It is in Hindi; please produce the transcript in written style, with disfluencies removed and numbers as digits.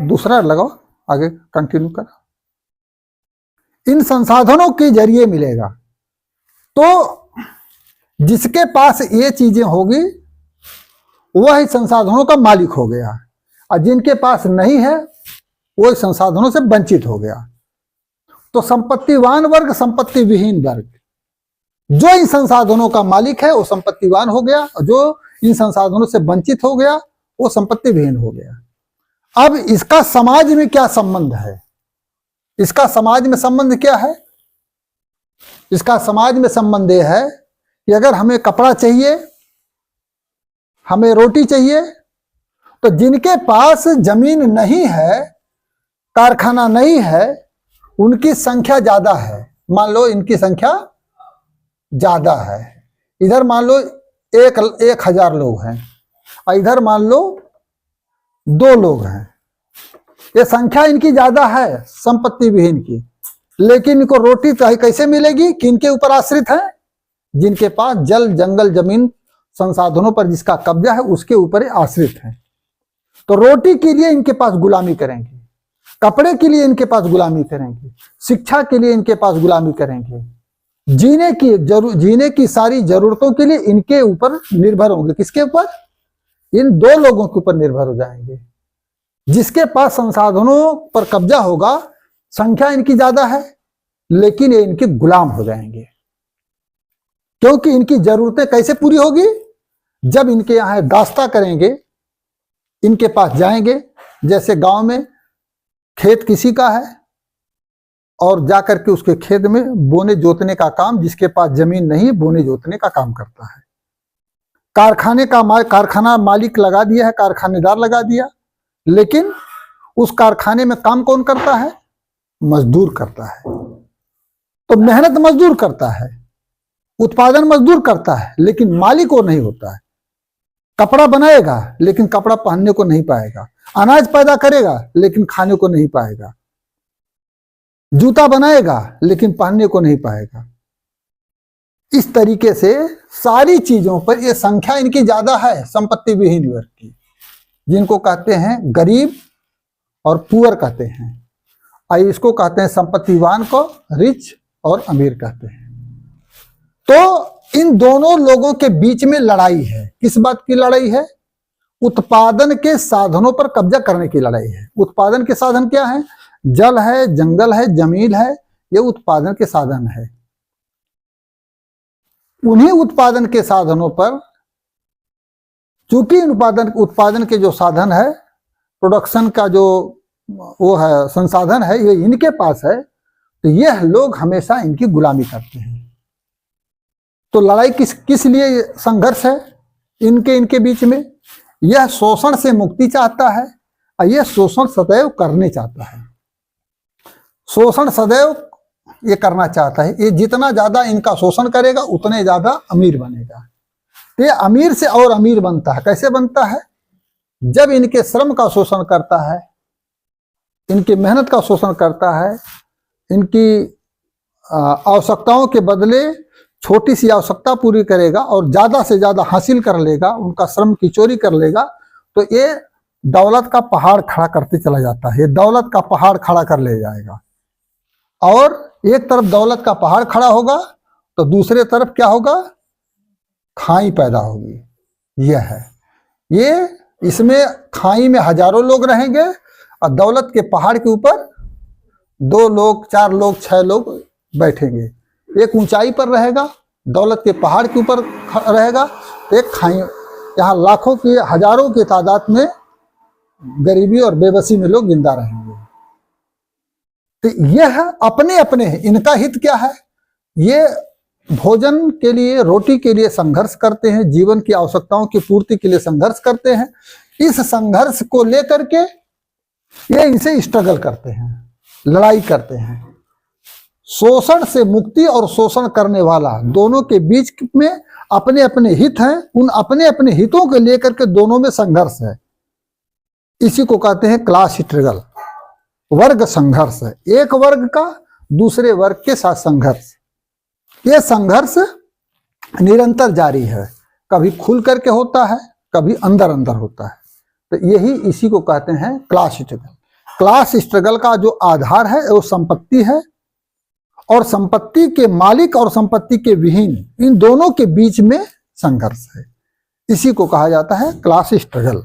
दूसरा लगाओ, आगे कंटिन्यू कर। इन संसाधनों के जरिए मिलेगा, तो जिसके पास ये चीजें होगी वह ही संसाधनों का मालिक हो गया, और जिनके पास नहीं है वो संसाधनों से वंचित हो गया। तो संपत्तिवान वर्ग, संपत्ति विहीन वर्ग, जो इन संसाधनों का मालिक है वो संपत्तिवान हो गया, और जो इन संसाधनों से वंचित हो गया वो संपत्ति विहीन हो गया। अब इसका समाज में क्या संबंध है? इसका समाज में संबंध क्या है? इसका समाज में संबंध यह है कि अगर हमें कपड़ा चाहिए, हमें रोटी चाहिए, तो जिनके पास जमीन नहीं है, कारखाना नहीं है, उनकी संख्या ज्यादा है। मान लो इनकी संख्या ज्यादा है, इधर मान लो 1,000 लोग हैं और इधर मान लो 2 लोग हैं। ये संख्या इनकी ज्यादा है संपत्ति विहीन की, लेकिन इनको रोटी कैसे मिलेगी? किनके ऊपर आश्रित है? जिनके पास जल, जंगल, जमीन, संसाधनों पर जिसका कब्जा है उसके ऊपर आश्रित है। तो रोटी के लिए इनके पास गुलामी करेंगे, कपड़े के लिए इनके पास गुलामी करेंगे, शिक्षा के लिए इनके पास गुलामी करेंगे, जीने की सारी जरूरतों के लिए इनके ऊपर निर्भर होंगे। किसके ऊपर? इन 2 लोगों के ऊपर निर्भर हो जाएंगे। जिसके पास संसाधनों पर कब्जा होगा, संख्या इनकी ज्यादा है, लेकिन ये इनके गुलाम हो जाएंगे, क्योंकि इनकी जरूरतें कैसे पूरी होगी? जब इनके यहां दास्ता करेंगे, इनके पास जाएंगे। जैसे गांव में खेत किसी का है और जाकर के उसके खेत में बोने जोतने का काम, जिसके पास जमीन नहीं बोने जोतने का काम करता है। कारखाना मालिक लगा दिया है, कारखानेदार लगा दिया, लेकिन उस कारखाने में काम कौन करता है? मजदूर करता है। तो मेहनत मजदूर करता है, उत्पादन मजदूर करता है, लेकिन मालिक वो नहीं होता है। कपड़ा बनाएगा लेकिन कपड़ा पहनने को नहीं पाएगा, अनाज पैदा करेगा लेकिन खाने को नहीं पाएगा, जूता बनाएगा लेकिन पहनने को नहीं पाएगा। इस तरीके से सारी चीजों पर ये संख्या इनकी ज्यादा है संपत्ति विहीन वर्ग की, जिनको कहते हैं गरीब और पुअर कहते हैं, और इसको कहते हैं संपत्तिवान को रिच और अमीर कहते हैं। तो इन दोनों लोगों के बीच में लड़ाई है। किस बात की लड़ाई है? उत्पादन के साधनों पर कब्जा करने की लड़ाई है। उत्पादन के साधन क्या है? जल है, जंगल है, जमीन है, ये उत्पादन के साधन है। उन्हीं उत्पादन के साधनों पर, चूंकि उत्पादन के जो साधन है, प्रोडक्शन का जो वो है संसाधन है, ये इनके पास है, तो यह लोग हमेशा इनकी गुलामी करते हैं। तो लड़ाई किस लिए संघर्ष है इनके बीच में? यह शोषण से मुक्ति चाहता है और यह शोषण सदैव करने चाहता है। शोषण सदैव ये करना चाहता है। ये जितना ज्यादा इनका शोषण करेगा उतने ज्यादा अमीर बनेगा। तो ये अमीर से और अमीर बनता है। कैसे बनता है? जब इनके श्रम का शोषण करता है, इनकी मेहनत का शोषण करता है, इनकी आवश्यकताओं के बदले छोटी सी आवश्यकता पूरी करेगा और ज्यादा से ज्यादा हासिल कर लेगा, उनका श्रम की चोरी कर लेगा, तो ये दौलत का पहाड़ खड़ा करते चला जाता है। ये दौलत का पहाड़ खड़ा कर ले जाएगा, और एक तरफ दौलत का पहाड़ खड़ा होगा तो दूसरे तरफ क्या होगा? खाई पैदा होगी। यह है ये, इसमें खाई में हजारों लोग रहेंगे और दौलत के पहाड़ के ऊपर 2 लोग, 4 लोग, 6 लोग बैठेंगे। एक ऊंचाई पर रहेगा, दौलत के पहाड़ के ऊपर रहेगा, एक खाई, यहाँ लाखों की, हजारों की तादाद में गरीबी और बेबसी में लोग जिंदा रहेंगे। तो यह अपने अपने, इनका हित क्या है? ये भोजन के लिए, रोटी के लिए संघर्ष करते हैं, जीवन की आवश्यकताओं की पूर्ति के लिए संघर्ष करते हैं। इस संघर्ष को लेकर के ये इनसे स्ट्रगल करते हैं, लड़ाई करते हैं। शोषण से मुक्ति और शोषण करने वाला, दोनों के बीच में अपने अपने हित हैं। उन अपने अपने हितों को लेकर के दोनों में संघर्ष है। इसी को कहते हैं क्लास स्ट्रगल, वर्ग संघर्ष है। एक वर्ग का दूसरे वर्ग के साथ संघर्ष। यह संघर्ष निरंतर जारी है, कभी खुल करके होता है, कभी अंदर अंदर होता है। तो यही इसी को कहते हैं क्लास स्ट्रगल। क्लास स्ट्रगल का जो आधार है वो संपत्ति है, और संपत्ति के मालिक और संपत्ति के विहीन, इन दोनों के बीच में संघर्ष है। इसी को कहा जाता है क्लास स्ट्रगल।